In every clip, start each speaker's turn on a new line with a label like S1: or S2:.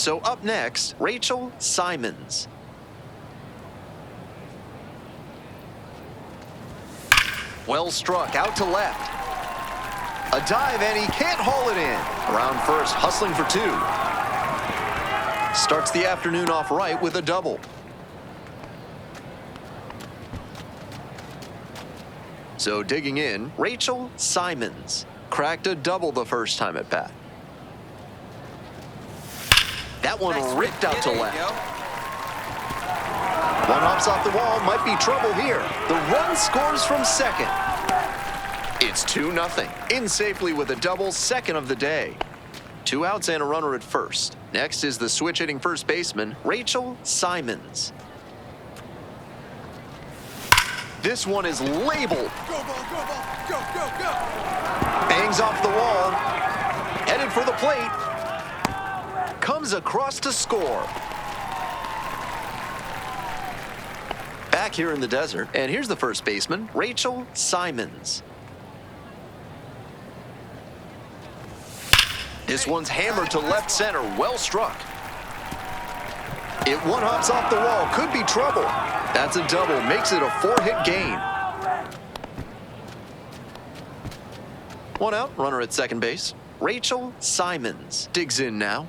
S1: So up next, Rachel Simons. Well struck, out to left. A dive, and he can't haul it in. Around first, hustling for 2. Starts the afternoon off right with a double. So digging in, Rachel Simons. Cracked a double the first time at bat. That one ripped out to left. One hops off the wall, might be trouble here. The run scores from second. It's 2-0. In safely with a double, second of the day. 2 outs and a runner at first. Next is the switch-hitting first baseman, Rachel Simons. This one is labeled.
S2: Go, ball, go, ball, go, go, go.
S1: Bangs off the wall. Headed for the plate. Comes across to score. Back here in the desert, and here's the first baseman, Rachel Simons. This one's hammered to left center, well struck. It one-hops off the wall, could be trouble. That's a double, makes it a 4-hit game. 1 out, runner at second base. Rachel Simons digs in now.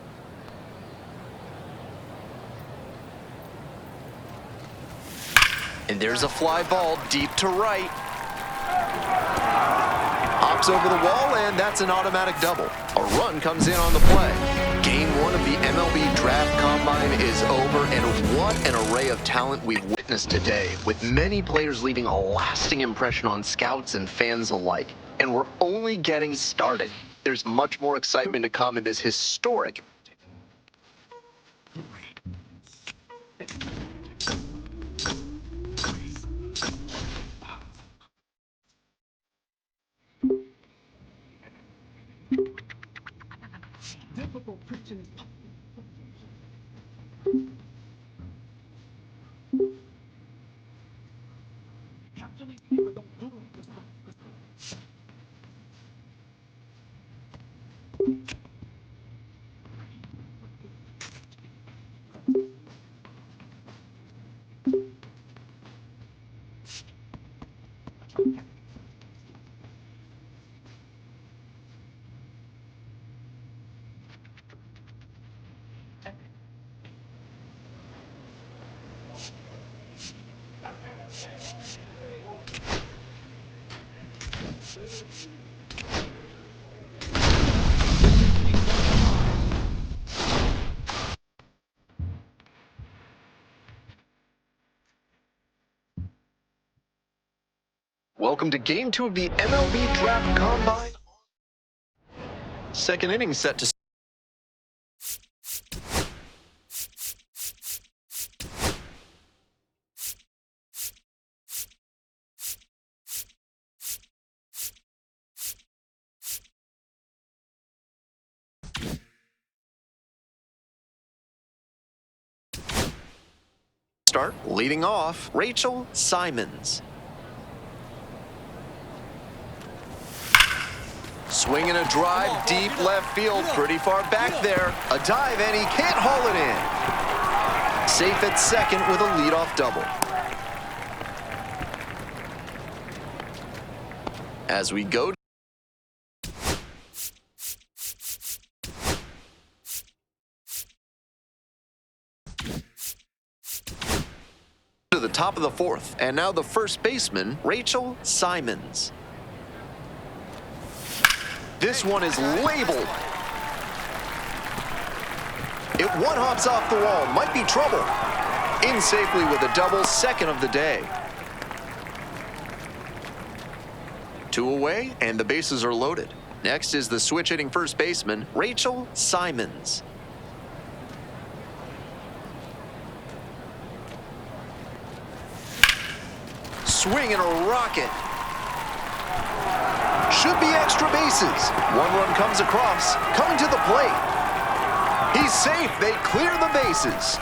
S1: And there's a fly ball deep to right. Hops over the wall, and that's an automatic double. A run comes in on the play. Game 1 of the MLB Draft Combine is over, and what an array of talent we've witnessed today, with many players leaving a lasting impression on scouts and fans alike. And we're only getting started. There's much more excitement to come in this historic Welcome to Game 2 of the MLB Draft Combine. Second inning set to start. Leading off, Rachel Simons. Swinging a drive, deep left field, pretty far back there. A dive, and he can't haul it in. Safe at second with a leadoff double. As we go to the top of the 4th, and now the first baseman, Rachel Simons. This one is labeled. It one-hops off the wall, might be trouble. In safely with a double, second of the day. 2 away, and the bases are loaded. Next is the switch-hitting first baseman, Rachel Simons. Swing and a rocket. Should be extra bases. 1 run comes across, coming to the plate. He's safe, they clear the bases.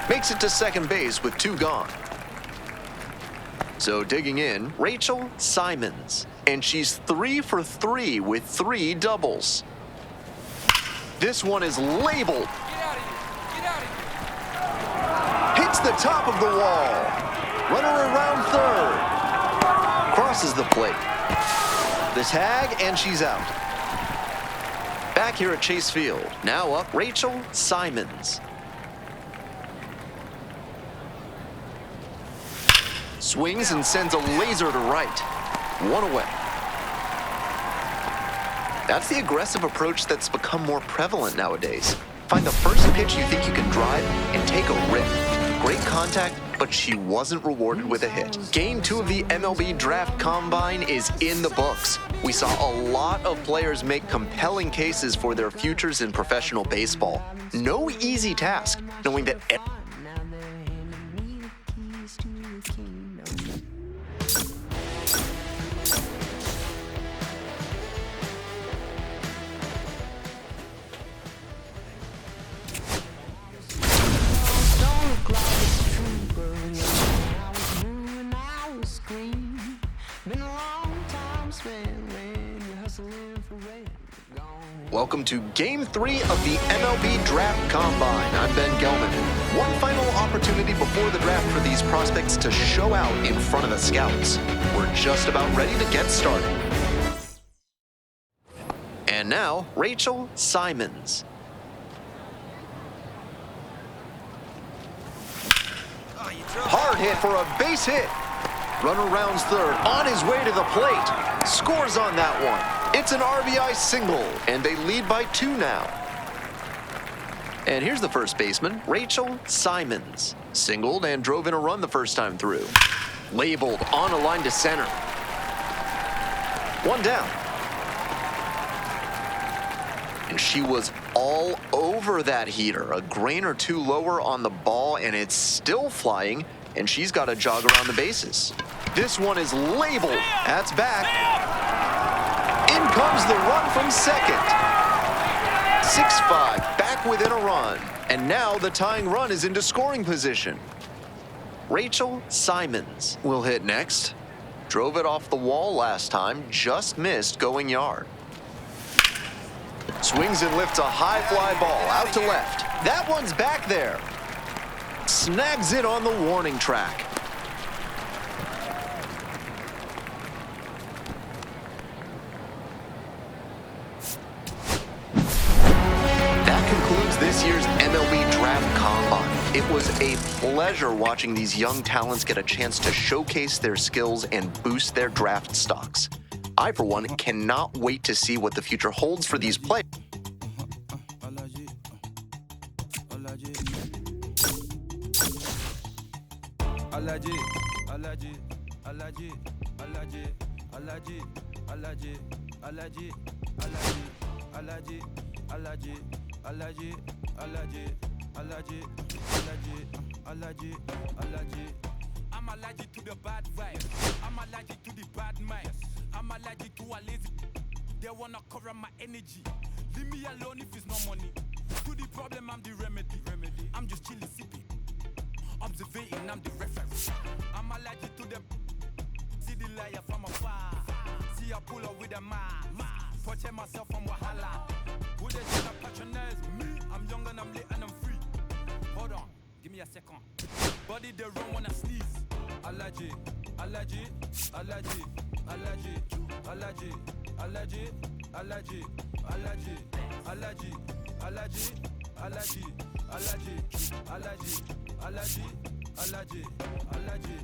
S1: Makes it to second base with 2 gone. So digging in, Rachel Simons. And she's 3 for 3 with 3 doubles. This one is labeled. hits the top of the wall. Runner around third. Crosses the plate. The tag, and she's out. Back here at Chase Field, now up Rachel Simons. Swings and sends a laser to right. One away. That's the aggressive approach that's become more prevalent nowadays. Find the first pitch you think you can drive and take a rip. Great contact, but she wasn't rewarded with a hit. Game 2 of the MLB Draft Combine is in the books. We saw a lot of players make compelling cases for their futures in professional baseball. No easy task, knowing that Welcome to Game 3 of the MLB Draft Combine. I'm Ben Gelman. One final opportunity before the draft for these prospects to show out in front of the scouts. We're just about ready to get started. And now, Rachel Simons. Hard hit for a base hit. Runner rounds third, on his way to the plate. Scores on that one. It's an RBI single, and they lead by 2 now. And here's the first baseman, Rachel Simons. Singled and drove in a run the first time through. Labeled on a line to center. 1 down. And she was all over that heater. A grain or 2 lower on the ball, and it's still flying, and she's got to jog around the bases. This one is labeled. That's back. In comes the run from second. 6-5, back within a run. And now the tying run is into scoring position. Rachel Simons will hit next. Drove it off the wall last time, just missed going yard. Swings and lifts a high fly ball out to left. That one's back there. Snags it on the warning track. This year's MLB Draft Combine. It was a pleasure watching these young talents get a chance to showcase their skills and boost their draft stocks. I, for one, cannot wait to see what the future holds for these players.
S3: I'm allergic to the bad vibes. I'm allergic to the bad minds. I'm allergic to a lazy. They wanna cover my energy. Leave me alone if it's no money. To the problem, I'm the remedy. I'm just chilling, sipping. Observating, I'm the reference. I'm allergic to the. See the liar from afar. See I pull up with a mask. Portray myself from Wahala. Who they tryna patronize me? I'm young and I'm lit and I'm free. Hold on, give me a second. Body they run when I sneeze. Allergy, allergy, allergy, allergy, allergy, allergy, allergy, allergy, allergy, allergy, allergy, allergy, allergy, allergy, allergy.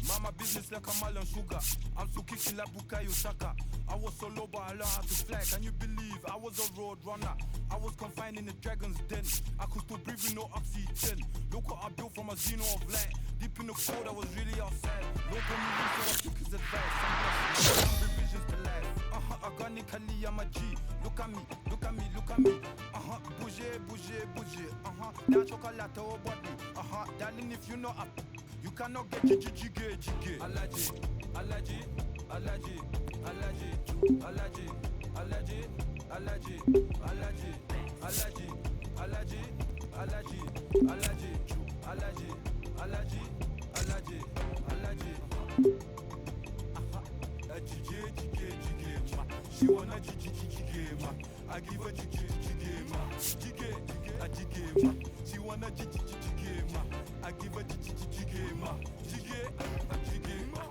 S3: Mama business like a melon sugar. I'm so kicking like Bukayo Saka. I was so low, but I learned how to fly. Can you believe I was a road runner? I was confined in the dragon's den. I could still breathe with no oxygen. Look what I built from a xeno of light. Deep in the cold, I was really outside. Local moving, so I took his advice. Some revisions to life. Organically, I'm a G. Look at me, look at me, look at me. Bouger, bouger, bouger. That chocolate or body. Darling, if you know up, you cannot get jiggy. Allergy, allergy, allergy, allergy, allergy, allergy, allergy, allergy, allergy, allergy, allergy, allergy, allergy, allergy, allergy, allergy. Jiggy. She wanna jiggy. ma. I give her jiggy ma. Jiggy, a jiggy ma. She wanna jiggy ma. I give her jiggy ma. Jiggy, a jiggy ma.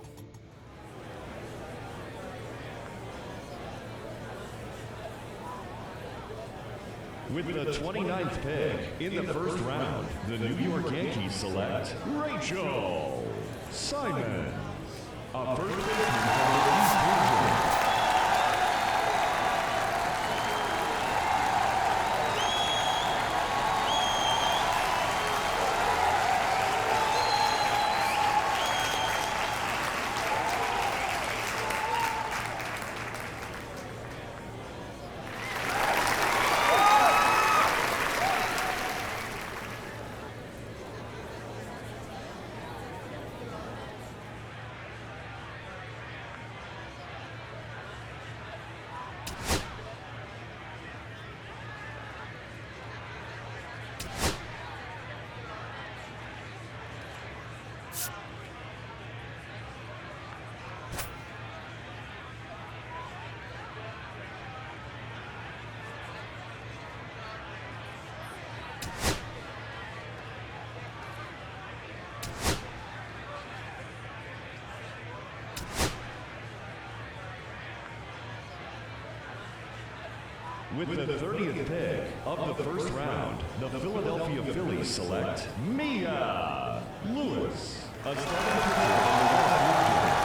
S4: With the 29th pick in the first round, the New York Yankees select Rachel Simons, a first baseman from the East Region. With the 30th pick of the first round, the Philadelphia Phillies select Mia Lewis, a starting pitcher from the West Region.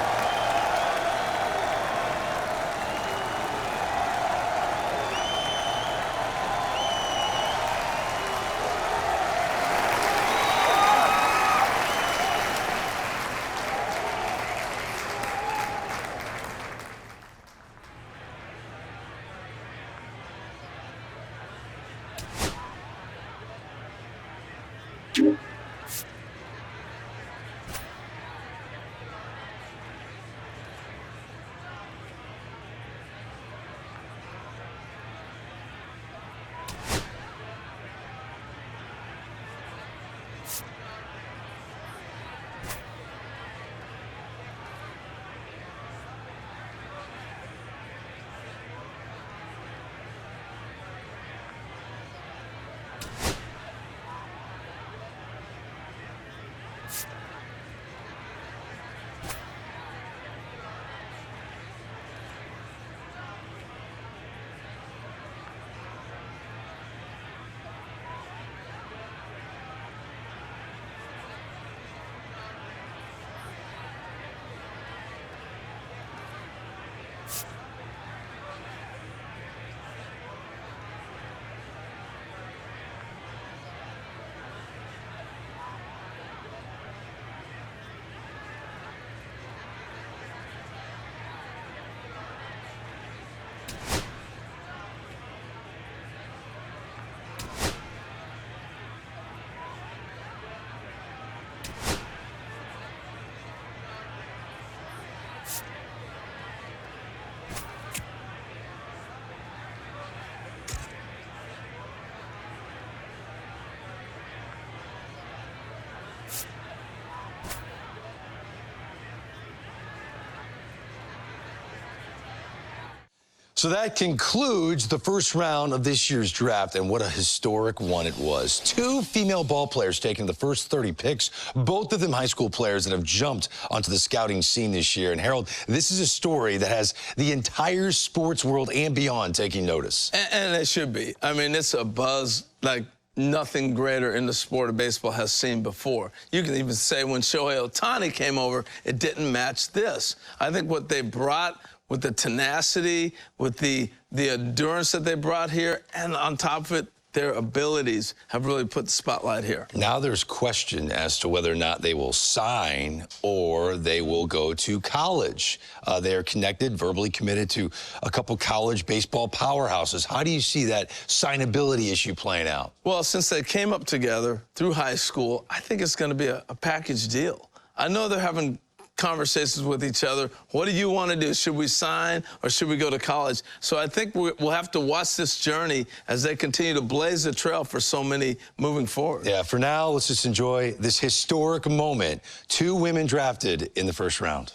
S5: So that concludes the first round of this year's draft, and what a historic one it was. 2 female ball players taking the first 30 picks, both of them high school players that have jumped onto the scouting scene this year. And Harold, this is a story that has the entire sports world and beyond taking notice.
S6: And it should be. I mean, it's a buzz like nothing greater in the sport of baseball has seen before. You can even say when Shohei Ohtani came over, it didn't match this. I think what they brought with the tenacity, with the endurance that they brought here, and on top of it, their abilities have really put the spotlight here.
S5: Now there's question as to whether or not they will sign or they will go to college. They are connected, verbally committed to a couple college baseball powerhouses. How do you see that signability issue playing out?
S6: Well, since they came up together through high school, I think it's going to be a package deal. I know they're having conversations with each other. What do you want to do? Should we sign or should we go to college? So I think we'll have to watch this journey as they continue to blaze the trail for so many moving forward.
S5: Yeah, for now, let's just enjoy this historic moment. 2 women drafted in the first round.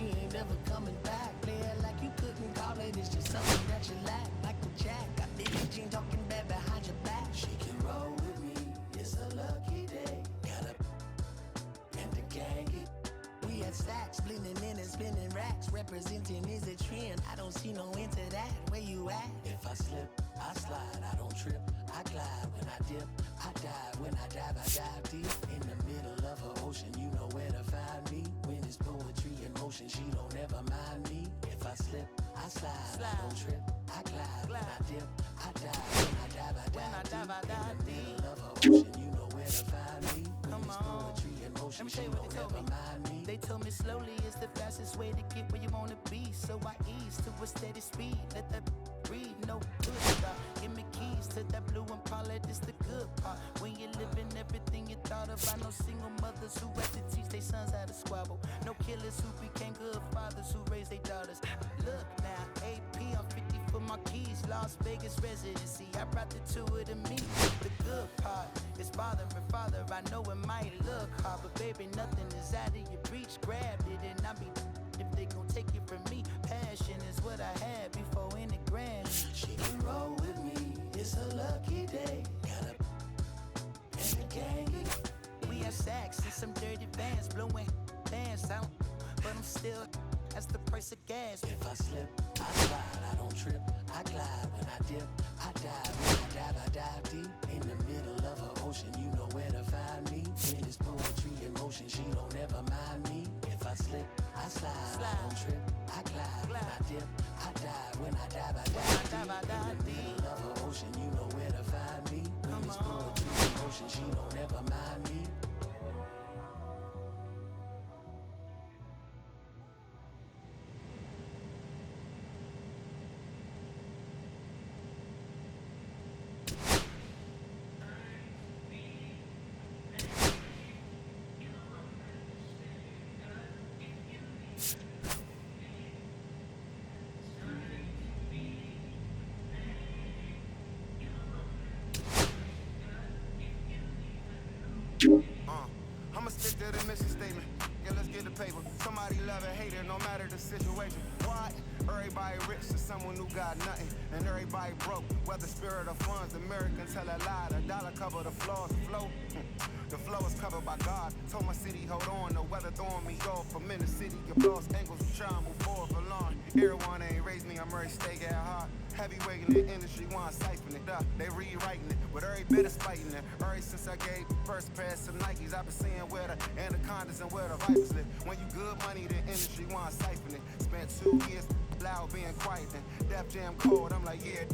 S7: she ain't never coming back. Play it like you couldn't call it, it's just something that you lack. Michael Jack, got Billie Jean talking bad behind your back. She can roll with me, it's a lucky day. Got a and the gang. We had stacks, blending in and spinning racks. Representing is a trend, I don't see no end to that. Where you at? If I slip, I slide, I don't trip. I glide when I dip, I dive. When I dive deep. In the middle of an ocean, you know where to find me. When it's poetry in motion, she don't ever mind me. If I slip, I slide, I don't trip. I glide when I dip, I dive. When I dive deep. In the middle of an ocean, you know where to find me. When it's poetry in motion, she don't ever mind me. They told me slowly is the fastest way to get where you wanna be. So I ease to a steady speed. Let that breathe, no good stop. Give me keys to that blue Impala, this the good part. When you're living everything you thought of. I know single mothers who had to teach their sons how to squabble. No killers who became good fathers who raised their daughters. Look now, AP, I'm 50 for my keys. Las Vegas residency, I brought the two of them me. The good part is father and father. I know it might look hard, but baby, nothing is out of your reach. Grabbed it and I be if they gon' take it from me. Passion is what I had before any grand. She can roll with me, it's a lucky day. Got a and the gang. We have sacks and some dirty vans, blowing bands out, but I'm still. That's the price of gas. If I slip, I slide, I don't trip. I glide when I dip, I dive. When I dive deep. In the middle of an ocean, you know where to find me. When it's poetry in motion, she don't ever mind me. If I slip, I slide, I don't trip. I glide when I dip, I dive. When I dive deep. In the middle of an ocean, you know where to find me. When it's poetry in motion, she don't ever mind me.
S2: I'ma stick to the mission statement. Yeah, let's get the paper. Somebody love it, hate it, no matter the situation. Why? Everybody rich to someone who got nothing, and everybody broke. Whether spirit or funds, Americans tell a lie. The dollar cover the flaws, the flow. The flow is covered by God. Told my city, hold on, the weather throwing me off. I'm in the city, applause angles, trying to move forward for long. Everyone ain't raised me, I'm ready to stay at heart. Heavyweight in the industry, want to siphon it up. They rewriting it, but every bit is fighting it. Ever since I gave first pass to Nikes, I've been seeing where the anacondas and where the vipers live. When you good money, the industry want to siphon it. Spent 2 years loud being quiet, and Def Jam cold, I'm like, yeah.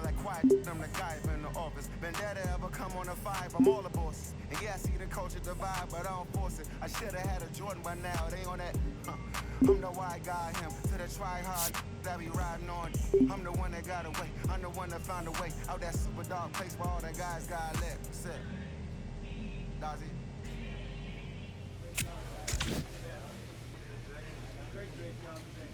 S2: Like quiet, I'm the guy in the office. Vendetta ever come on the 5, I'm all the bosses. And yeah, I see the culture divide, but I don't force it. I should've had a Jordan by now, they on that. I'm the white guy, him, to the try hard that be riding on. I'm the one that got away, I'm the one that found a way out that super dark place where all the guys got left. Sit. That's it. Great job today.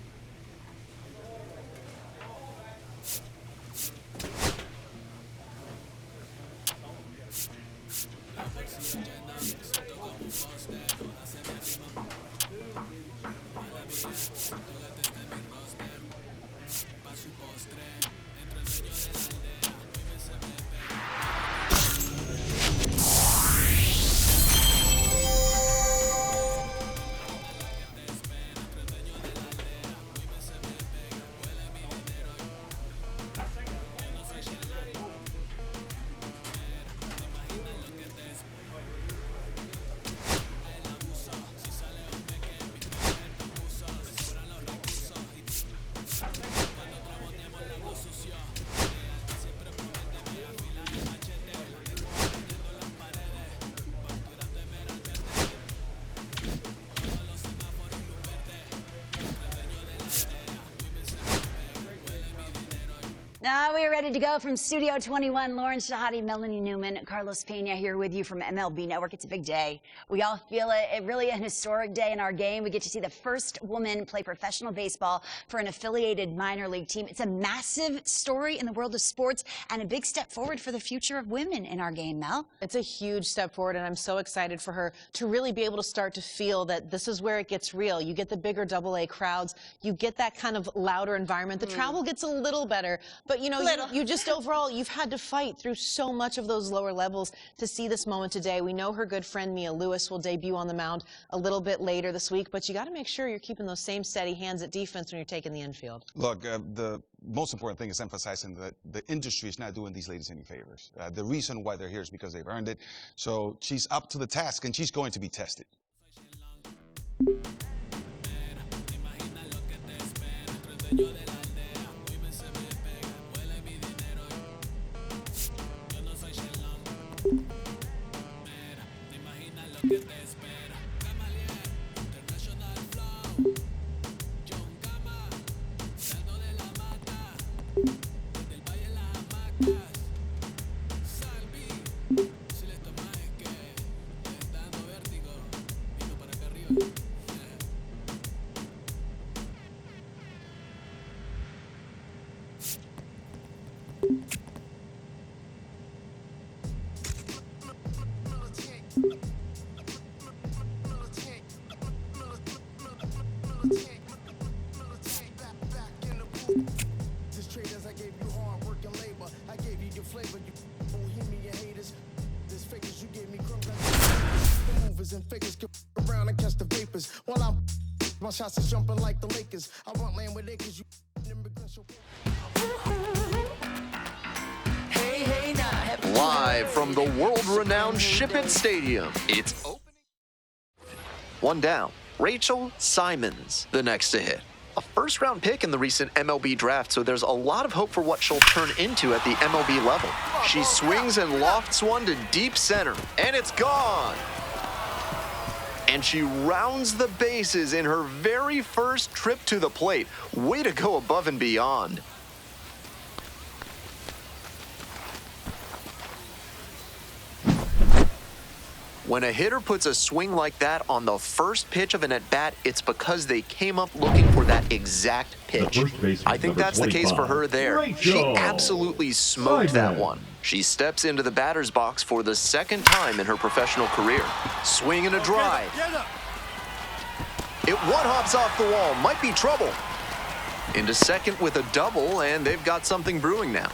S8: We are ready to go from Studio 21. Lauren Shahadi, Melanie Newman, Carlos Pena here with you from MLB Network. It's a big day. We all feel it. It really an historic day in our game. We get to see the first woman play professional baseball for an affiliated minor league team. It's a massive story in the world of sports and a big step forward for the future of women in our game, Mel.
S9: It's a huge step forward, and I'm so excited for her to really be able to start to feel that this is where it gets real. You get the bigger AA crowds. You get that kind of louder environment. The travel gets a little better. But, you know, you just overall, you've had to fight through so much of those lower levels to see this moment today. We know her good friend Mia Lewis will debut on the mound a little bit later this week, but you got to make sure you're keeping those same steady hands at defense when you're taking the infield.
S10: Look, the most important thing is emphasizing that the industry is not doing these ladies any favors. The reason why they're here is because they've earned it. So she's up to the task, and she's going to be tested.
S2: And figures get around and catch the vapors while I'm my shots is jumping like the Lakers. I want land with acres. You
S1: Hey now. Live from the world-renowned Ship It Stadium, it's opening. One down. Rachel Simons, the next to hit. A first-round pick in the recent MLB draft, so there's a lot of hope for what she'll turn into at the MLB level. She swings and lofts one to deep center, and it's gone. And she rounds the bases in her very first trip to the plate. Way to go above and beyond. When a hitter puts a swing like that on the first pitch of an at-bat, it's because they came up looking for that exact pitch. I think that's the case for her there. She absolutely smoked that one. She steps into the batter's box for the second time in her professional career. Swing and a drive. It one-hops off the wall, might be trouble. Into second with a double, and they've got something brewing now.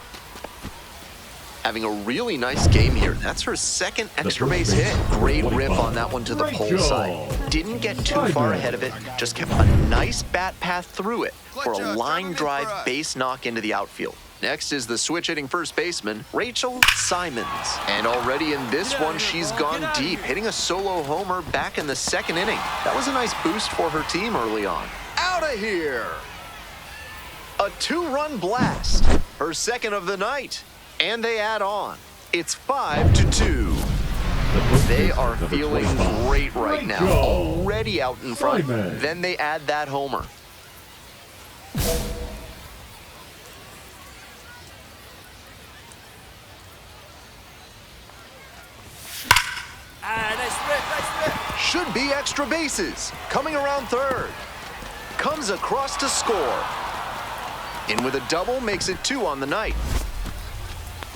S1: Having a really nice game here. That's her second extra base hit. Great rip on that one to the pole side. Didn't get too far ahead of it, just kept a nice bat path through it for a line drive base knock into the outfield. Next is the switch-hitting first baseman, Rachel Simons. And already in this one, she's gone deep, hitting a solo homer back in the second inning. That was a nice boost for her team early on. Out of here! A two-run blast, her second of the night. And they add on. It's 5-2. They are feeling great right now, already out in front. Then they add that homer. Should be extra bases. Coming around third. Comes across to score. In with a double, makes it 2 on the night.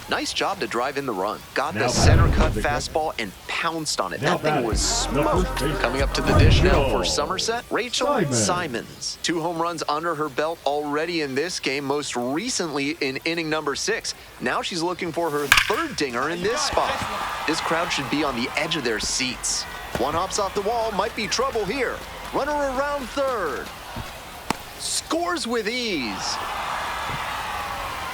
S1: Nice job to drive in the run. Got the center cut fastball and pounced on it. That thing was smoked. Coming up to the dish now for Somerset, Rachel Simons. 2 home runs under her belt already in this game, most recently in inning number 6. Now she's looking for her third dinger in this spot. This crowd should be on the edge of their seats. One hops off the wall, might be trouble here. Runner around third. Scores with ease.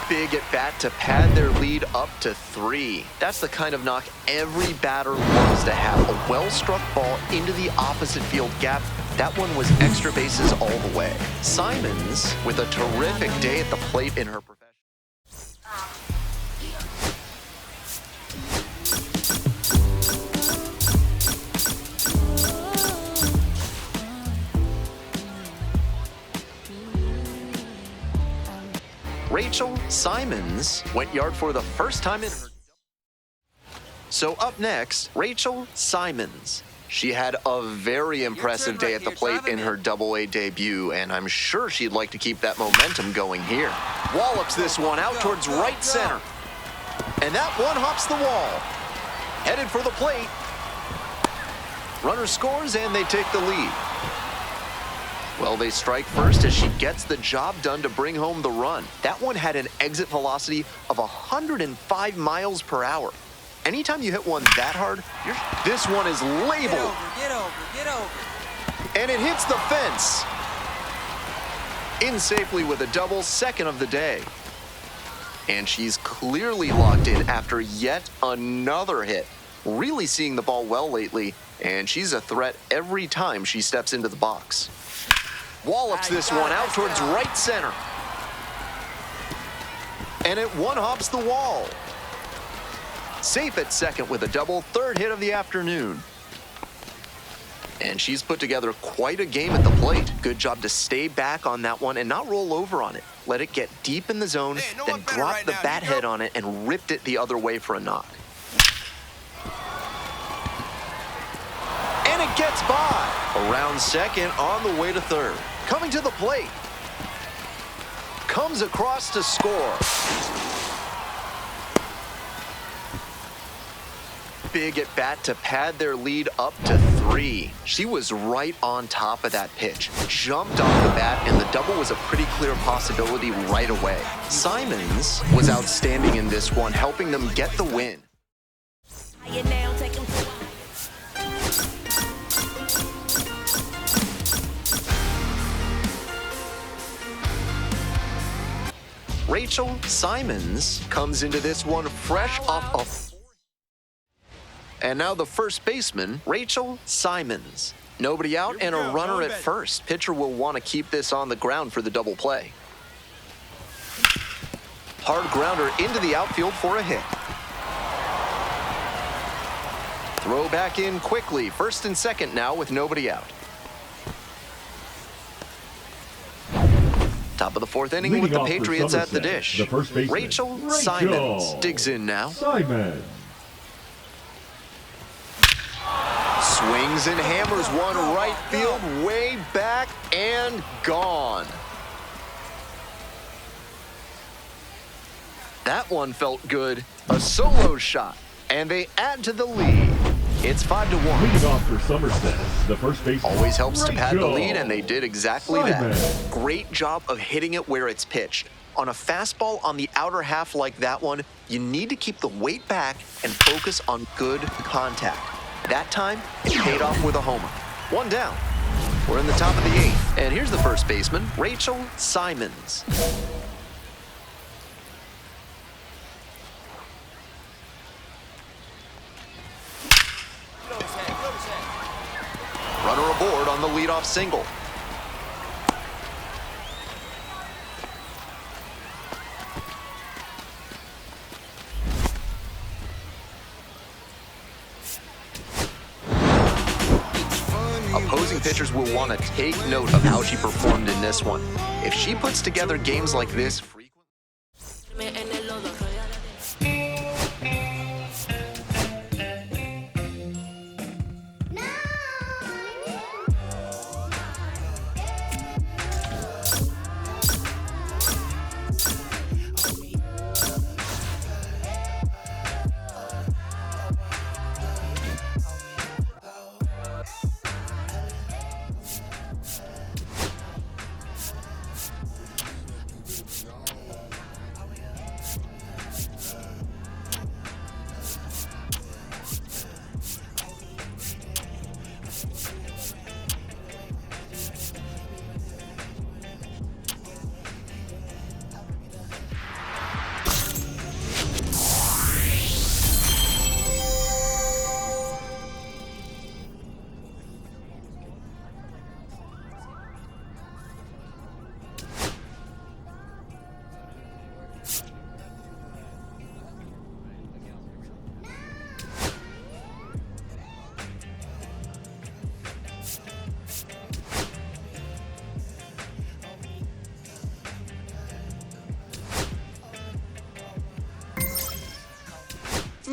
S1: Big at bat to pad their lead up to 3. That's the kind of knock every batter loves to have. A well-struck ball into the opposite field gap. That one was extra bases all the way. Simons with a terrific day at the plate in her profession. Rachel Simons went yard for the first time in her. So up next, Rachel Simons. She had a very impressive day at the plate in her Double-A debut, and I'm sure she'd like to keep that momentum going here. Wallops this one out towards right center. And that one hops the wall. Headed for the plate. Runner scores, and they take the lead. Well, they strike first as she gets the job done to bring home the run. That one had an exit velocity of 105 miles per hour. Anytime you hit one that hard, this one is labeled.
S11: Get over.
S1: And it hits the fence. In safely with a double, second of the day. And she's clearly locked in after yet another hit. Really seeing the ball well lately, and she's a threat every time she steps into the box. Wallops this one out towards right center. And it one hops the wall. Safe at second with a double, third hit of the afternoon. And she's put together quite a game at the plate. Good job to stay back on that one and not roll over on it. Let it get deep in the zone, then drop the bat head on it and ripped it the other way for a knock. And it gets by. Around second, on the way to third. Coming to the plate. Comes across to score. Big at bat to pad their lead up to 3. She was right on top of that pitch. Jumped off the bat, and the double was a pretty clear possibility right away. Simons was outstanding in this one, helping them get the win. Rachel Simons comes into this one fresh off a... And now the first baseman, Rachel Simons. Nobody out and a runner at first. Pitcher will want to keep this on the ground for the double play. Hard grounder into the outfield for a hit. Throw back in quickly. First and second now with nobody out. Top of the fourth inning with the Patriots at the dish. Rachel Simons digs in now.
S4: Simons.
S1: Swings and hammers one right field, way back and gone. That one felt good. A solo shot, and they add to the lead. It's 5-1.
S4: Leading off for Somerset, the first baseman.
S1: Always helps to pad the lead, and they did exactly that. Great job of hitting it where it's pitched. On a fastball on the outer half like that one, you need to keep the weight back and focus on good contact. That time, it paid off with a homer. One down. We're in the top of the 8th, and here's the first baseman, Rachel Simons. Runner aboard on the leadoff single. Opposing pitchers will want to take note of how she performed in this one. If she puts together games like this frequently.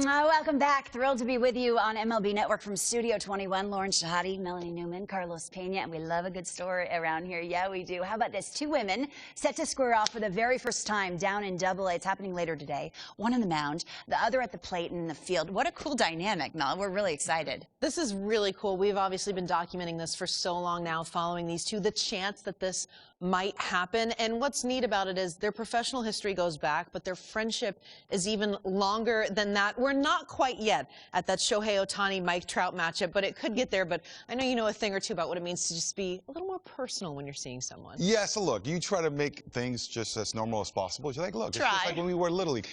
S8: Welcome back. Thrilled to be with you on MLB Network from Studio 21. Lauren Shahadi, Melanie Newman, Carlos Pena, and we love a good story around here. Yeah, we do. How about this? Two women set to square off for the very first time down in Double A. It's happening later today. One on the mound, the other at the plate and in the field. What a cool dynamic, Mel. We're really excited.
S9: This is really cool. We've obviously been documenting this for so long now, following these two, the chance that this might happen. And what's neat about it is their professional history goes back, but their friendship is even longer than that. We're not quite yet at that Shohei Ohtani-Mike Trout matchup, but it could get there. But I know you know a thing or two about what it means to just be a little more personal when you're seeing someone.
S10: Yeah, so look, you try to make things just as normal as possible. You're like, look, it's just like when we were Little League.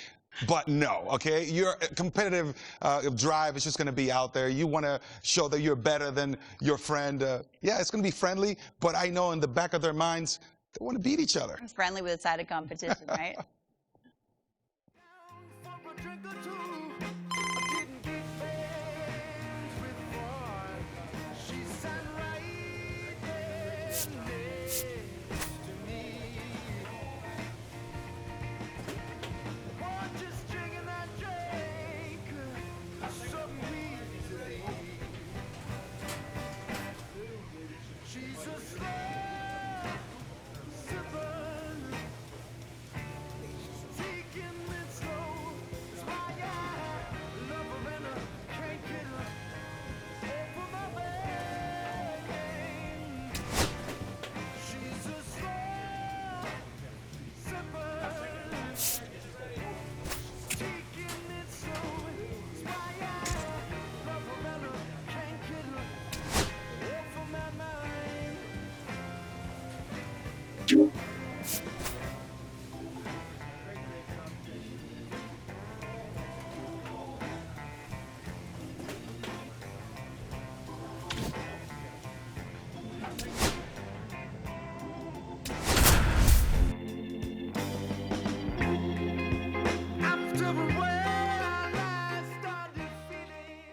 S10: But no, okay? Your competitive drive is just going to be out there. You want to show that you're better than your friend. Yeah, it's going to be friendly, but I know in the back of their minds, they want to beat each other.
S8: Friendly with a side of competition, right?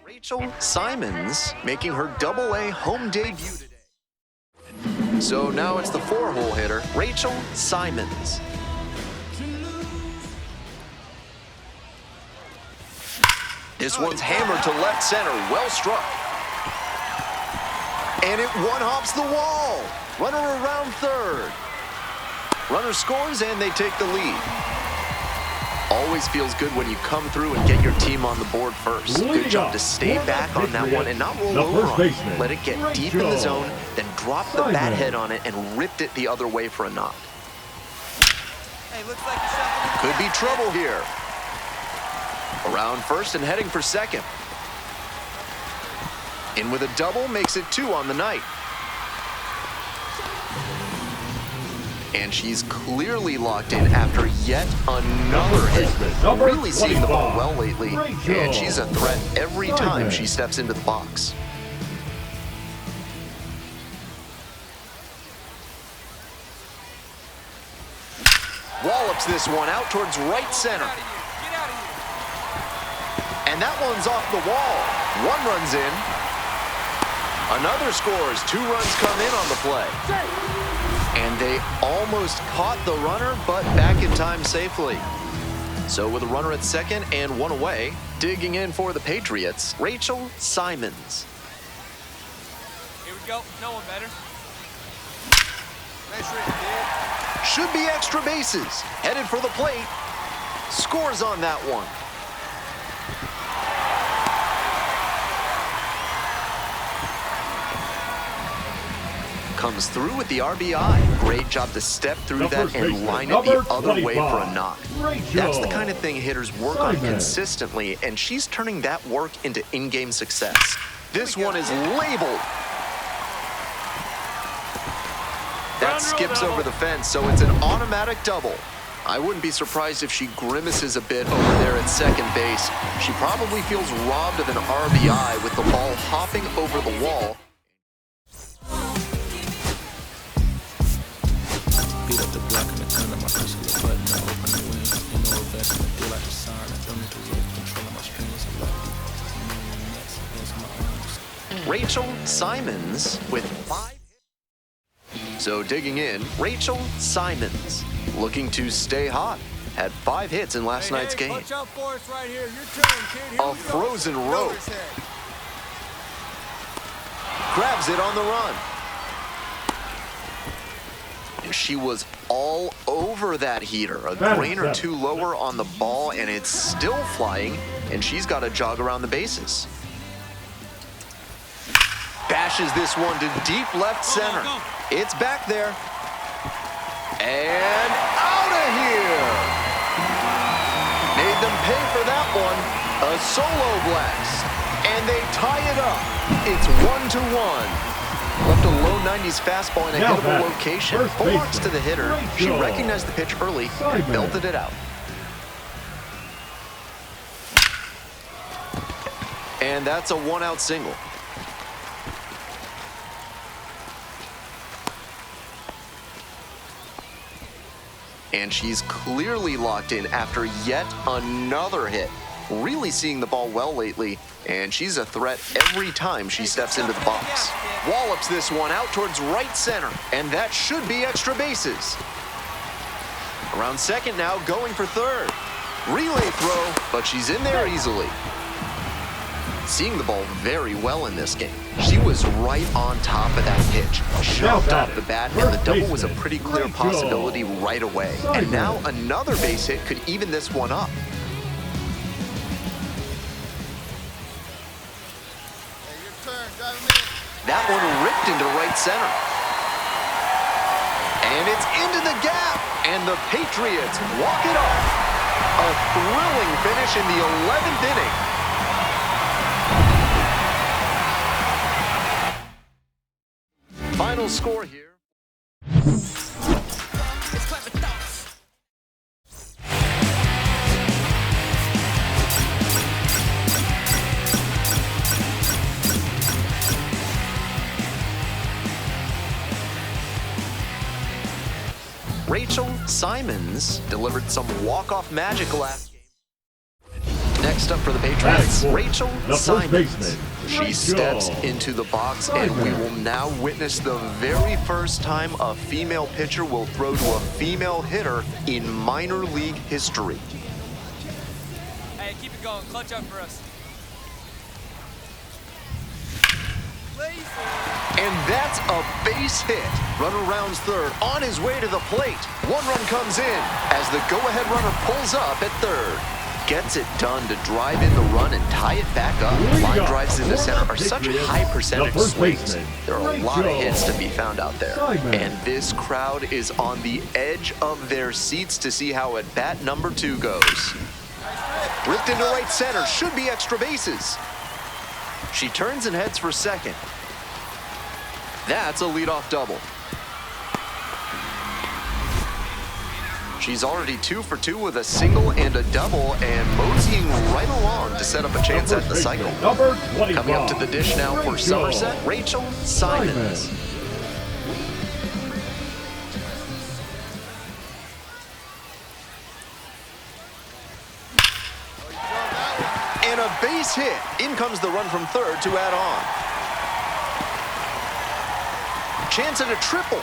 S1: Rachel Simons making her Double-A home debut today. So now it's the 4-hole hitter, Rachel Simons. This one's hammered to left center, well struck. And it one-hops the wall. Runner around third. Runner scores and they take the lead. Always feels good when you come through and get your team on the board first. Good job to stay back on that one and not roll over on it. Let it get deep in the zone, then drop the bat head on it and ripped it the other way for a knock.
S11: Hey, looks like yourself.
S1: Could be trouble here. Around first and heading for second. In with a double, makes it 2 on the night. And she's clearly locked in after yet another hit. Really seeing the ball well lately, and she's a threat every time she steps into the box. Wallops this one out towards right center. And that one's off the wall. One runs in. Another scores. 2 runs come in on the play. And they almost caught the runner, but back in time safely. So with a runner at second and 1 away, digging in for the Patriots, Rachel Simons.
S11: Here we go. No one better.
S1: Should be extra bases. Headed for the plate. Scores on that one. Comes through with the RBI. Great job to step through that and line it the other way for a knock. That's the kind of thing hitters work on consistently, and she's turning that work into in-game success. This one is labeled. That skips over the fence, so it's an automatic double. I wouldn't be surprised if she grimaces a bit over there at second base. She probably feels robbed of an RBI with the ball hopping over the wall.
S12: Beat up the block and the turn on my push the button and open the wing. You know, investment, feel like the sign. I don't need to look, controlling my strings a lot deep.
S1: Rachel Simons with 5 hits. So digging in, Rachel Simons looking to stay hot. had 5 hits in last night's game.
S11: Watch out for us right here. Your turn, kid. Here
S1: A
S11: we go.
S1: frozen rope. Grabs it on the run. And she was all over that heater. A grain or two lower on the ball, and it's still flying, and she's got to jog around the bases. Bashes this one to deep left center. It's back there. And out of here. Made them pay for that one. A solo blast. And they tie it up. It's 1-1. Left a low 90s fastball in a hittable location. Full marks to the hitter. She recognized the pitch early and belted it out. And that's a 1-out single. And she's clearly locked in after yet another hit. Really seeing the ball well lately, and she's a threat every time she steps into the box. Wallops this one out towards right center, and that should be extra bases. Around second now, going for third. Relay throw, but she's in there easily. Seeing the ball very well in this game. She was right on top of that pitch. Shoved off the bat, and the double was a pretty clear possibility right away. And now another base hit could even this one up. That one ripped into right center. And it's into the gap, and the Patriots walk it off. A thrilling finish in the 11th inning. Final score here. Rachel Simons delivered some walk-off magic last game. Next up for the Patriots, Rachel Simons. She steps into the box, and we will now witness the very first time a female pitcher will throw to a female hitter in minor league history.
S11: Hey, keep it going. Clutch up for us.
S1: And that's a base hit. Runner rounds third, on his way to the plate. One run comes in as the go-ahead runner pulls up at third. Gets it done to drive in the run and tie it back up. Line drives into center are such high percentage swings. There are a lot of hits to be found out there. And this crowd is on the edge of their seats to see how at bat number 2 goes. Ripped into right center, should be extra bases. She turns and heads for second. That's a leadoff double. She's already 2 for 2 with a single and a double, and moseying right along to set up a chance at the cycle. Coming up to the dish now for Somerset, Rachel Simons. And a base hit. In comes the run from third to add on. Chance at a triple.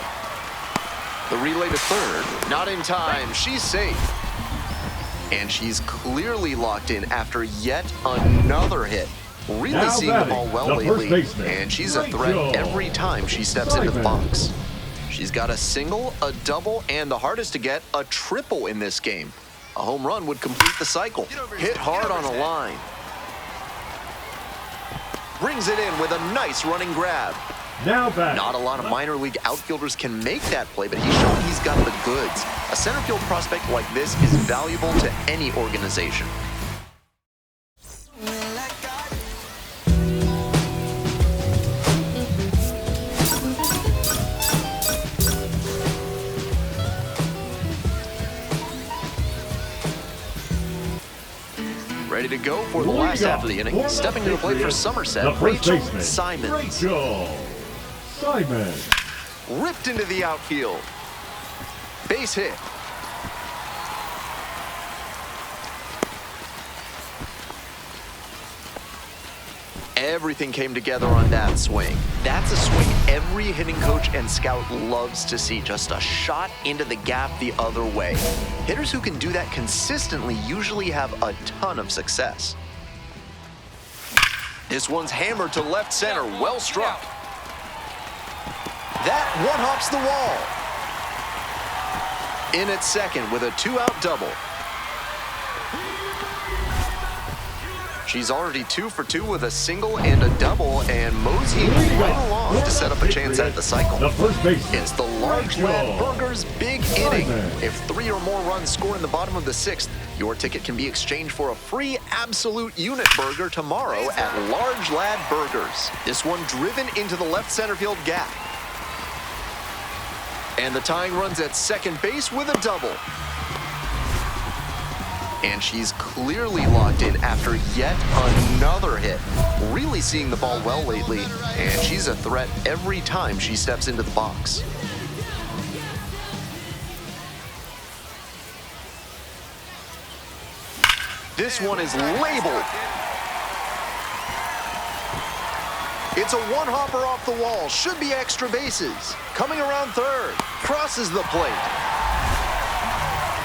S1: The relay to third, not in time, she's safe. And she's clearly locked in after yet another hit. Really seeing the ball well lately, and she's a threat every time she steps into the box. She's got a single, a double, and the hardest to get, a triple in this game. A home run would complete the cycle. Hit hard on a line. Brings it in with a nice running grab.
S4: Now back.
S1: Not a lot of minor league outfielders can make that play, but he's shown he's got the goods. A center field prospect like this is valuable to any organization. Ready to go for the last half of the inning. Stepping to the plate for Somerset, Rachel Simons.
S4: Rachel Simons.
S1: Ripped into the outfield. Base hit. Everything came together on that swing. That's a swing every hitting coach and scout loves to see. Just a shot into the gap the other way. Hitters who can do that consistently usually have a ton of success. This one's hammered to left center. Well struck. That one hops the wall. In at second with a 2-out double. She's already 2 for 2 with a single and a double, and moseying right along to set up a chance at the cycle. It's the large lad burger's big inning. If 3 or more runs score in the bottom of the 6th, your ticket can be exchanged for a free absolute unit burger tomorrow at Large Lad Burgers. This one driven into the left center field gap. And the tying run's at second base with a double. And she's clearly locked in after yet another hit. Really seeing the ball well lately, and she's a threat every time she steps into the box. This one is labeled. It's a one-hopper off the wall. Should be extra bases. Coming around third. Crosses the plate.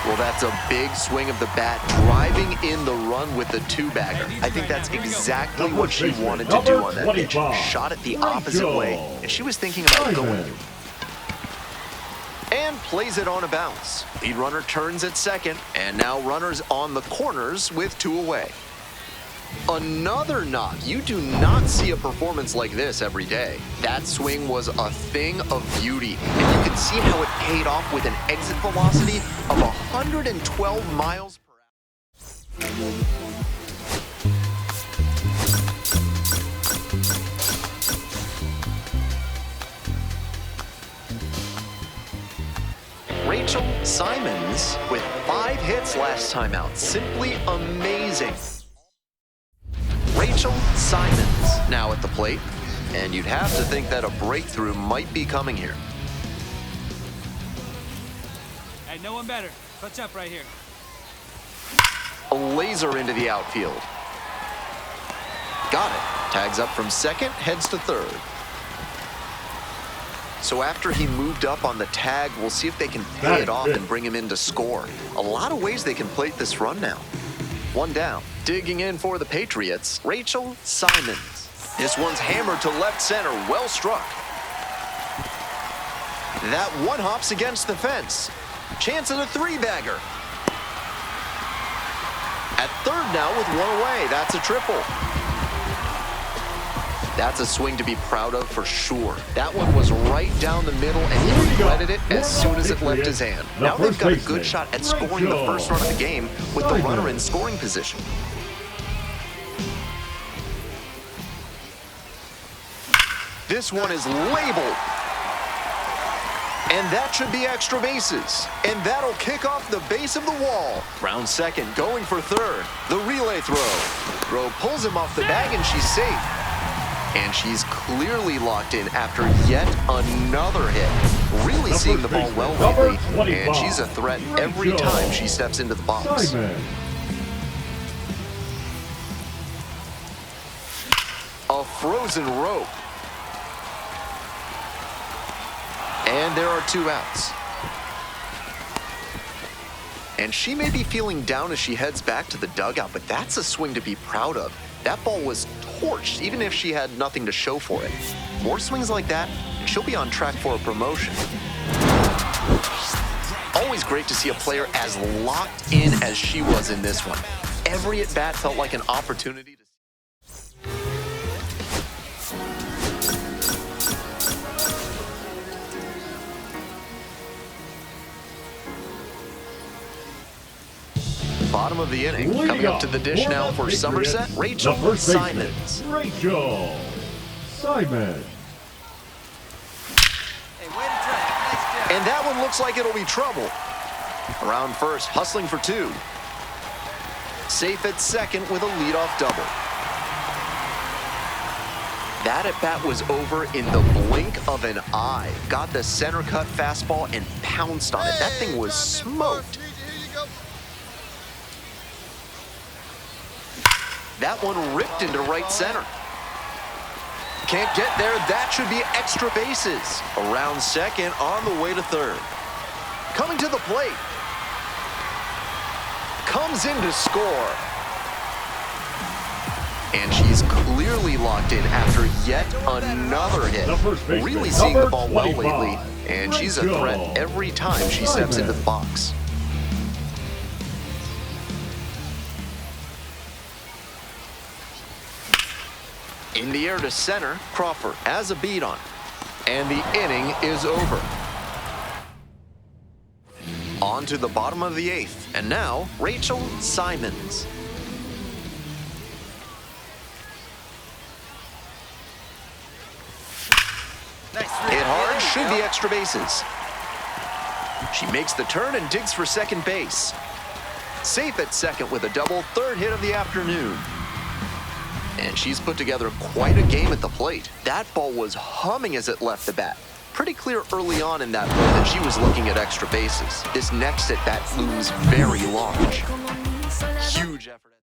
S1: Well, that's a big swing of the bat, driving in the run with the 2-bagger. I think that's exactly what she wanted to do on that pitch. Shot it the opposite way, and she was thinking about going. And plays it on a bounce. Lead runner turns at second, and now runners on the corners with 2 away. Another knock. You do not see a performance like this every day. That swing was a thing of beauty, and you can see how it paid off with an exit velocity of 112 miles per hour. Rachel Simons with 5 hits last time out. Simply amazing. Rachel Simons now at the plate, and you'd have to think that a breakthrough might be coming here.
S11: Hey, no one better. Clutch up right here.
S1: A laser into the outfield. Got it. Tags up from second, heads to third. So after he moved up on the tag, we'll see if they can pay it off and bring him in to score. A lot of ways they can plate this run now. 1 down. Digging in for the Patriots, Rachel Simons. This one's hammered to left center, well struck. That one hops against the fence. Chance at a 3-bagger. At third now with 1 away, that's a triple. That's a swing to be proud of for sure. That one was right down the middle, and he regretted it as soon as it left his hand. Now they've got a good shot at scoring the first run of the game with the runner in scoring position. This one is labeled. And that should be extra bases. And that'll kick off the base of the wall. Round second, going for third. The relay throw. Throw pulls him off the bag, and she's safe. And she's clearly locked in after yet another hit. Really seeing the ball well lately, and she's a threat every time she steps into the box. A frozen rope. And there are 2 outs. And she may be feeling down as she heads back to the dugout, but that's a swing to be proud of. That ball was torched, even if she had nothing to show for it. More swings like that, and she'll be on track for a promotion. Always great to see a player as locked in as she was in this one. Every at-bat felt like an opportunity to... Bottom of the inning, coming up to the dish now for Somerset, Rachel Simons.
S4: Rachel Simons.
S1: And that one looks like it'll be trouble. Around first, hustling for 2. Safe at second with a leadoff double. That at-bat was over in the blink of an eye. Got the center cut fastball and pounced on it. That thing was smoked. That one ripped into right center. can't get there. That should be extra bases. Around second, on the way to third. Coming to the plate. Comes in to score. And she's clearly locked in after yet another hit. Really seeing the ball well lately. And she's a threat every time she steps into the box. In the air to center, Crawford has a beat on. And the inning is over. On to the bottom of the 8th. And now, Rachel Simons. Hit hard, should be extra bases. She makes the turn and digs for second base. Safe at second with a double, third hit of the afternoon. And she's put together quite a game at the plate. That ball was humming as it left the bat. Pretty clear early on in that ball that she was looking at extra bases. This next at bat looms very large. Huge effort.